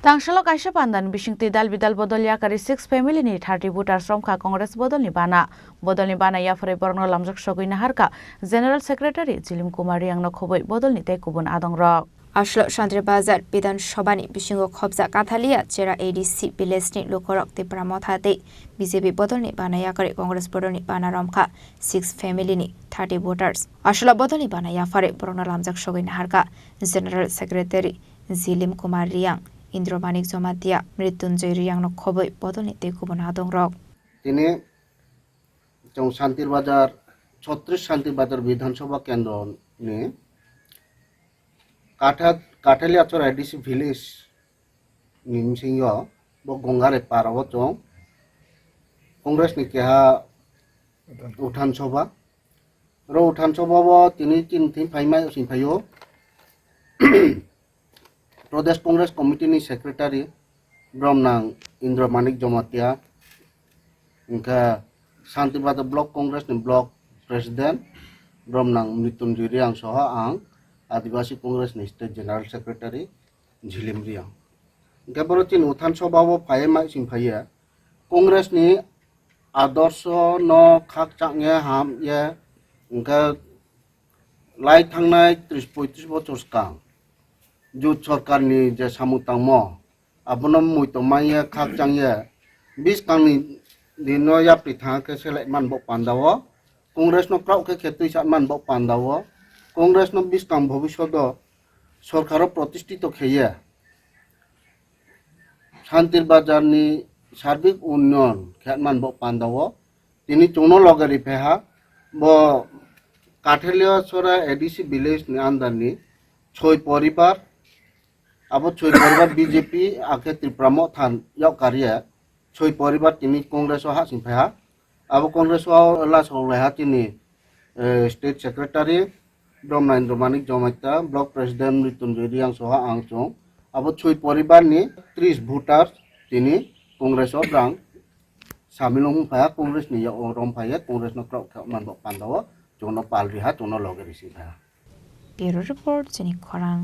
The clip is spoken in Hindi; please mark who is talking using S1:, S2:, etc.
S1: Tangshalo kaisa pandan bisingti dal bidal bodol yakari 6 family ni 30 voters romkha Congress bodol ni bana ya fore borno lamjak sogui naharka General Secretary Zilim Kumar yang no khoboi bodol ni te kubun adong rok
S2: Ashlo Chandra Bazar Bidan Shobani Bishingo Khobza Kathalia Chera ADC Bilesni Lokorok Te Pramothate BJP bodol ni bana yakari Congress bodol ni bana romkha 6 family ni 30 voters Ashlo bodol ni bana ya fore borno lamjak sogui naharka General Secretary Zilim Kumar yang Indromanik Jomatia Mrityunjay Riyang no khoboi bodol ni te kubun adong rok
S3: তিনি শান্তির বাজার 36 শান্তির বাজার বিধানসভা কেন্দ্র নে কাঠালিয়াচর আইডিসি ভিলেজ নিমসিংহ ব গঙ্গারে পারাব চং কংগ্রেস नि केहा উঠান সভা रो উঠান সভা তিনি চিনথি ফাইমাই সিনফাयो प्रदेश कांग्रेस कमिटी नि सेक्रेटारि ब्रह्मनां इंद्रमानिक जमातिया इनका शांतिबाद ब्लॉक कांग्रेस नि ब्लॉक प्रेसिडेंट ब्रह्मनां मृत्युंजय रियांग सह आं आदिवासी कांग्रेस नि स्टेट जनरल सेक्रेटारि झिलिम रियांग इनका बरो चिन उठान सभाव फायमा सिंफाया कांग्रेस नि आदर्श न खाक चांगे हाम ये इनका लाई थांनाय 30-35 बছর सिगां जुट सरकारनि जे सामुतांमो आबनो मुइतमाया खाक चांगे 20 कांनि दिनो या पिथा के सेले मानबो पांदावो कांग्रेस न क्राउ के खेतुइ सा मानबो पांदावो कांग्रेस न 20 कां भविष्यत सरकार प्रतिष्ठित खेये शांतिर बाजारनि सार्बिक उन्नयन खेत मानबो पांदावो तिनि चोनो लगरि फेहा ब काठेलिया सरा एडीसी विलेज नि आंदारनि 6 परिवार अब 6 परिवार बीजेपी आखे त्रिपुरामो थान याव कार्य 6 परिवार तिनी कांग्रेस हा सिंफा अब कांग्रेस ला सौलाहा तिनी state secretary Brahmendra Manik Jamatia block president Mrityunjay Reang सह आंचों अब 6 परिवार नि 30 वोटर्स तिनी कांग्रेस रांग सामिल हुंफा कांग्रेस नि रमफाया कांग्रेस न क्राउ मानबो पांदाव जोनो पालरिहा जोनो लगेरि सिंफा
S2: Bureau Report Jenik Khorang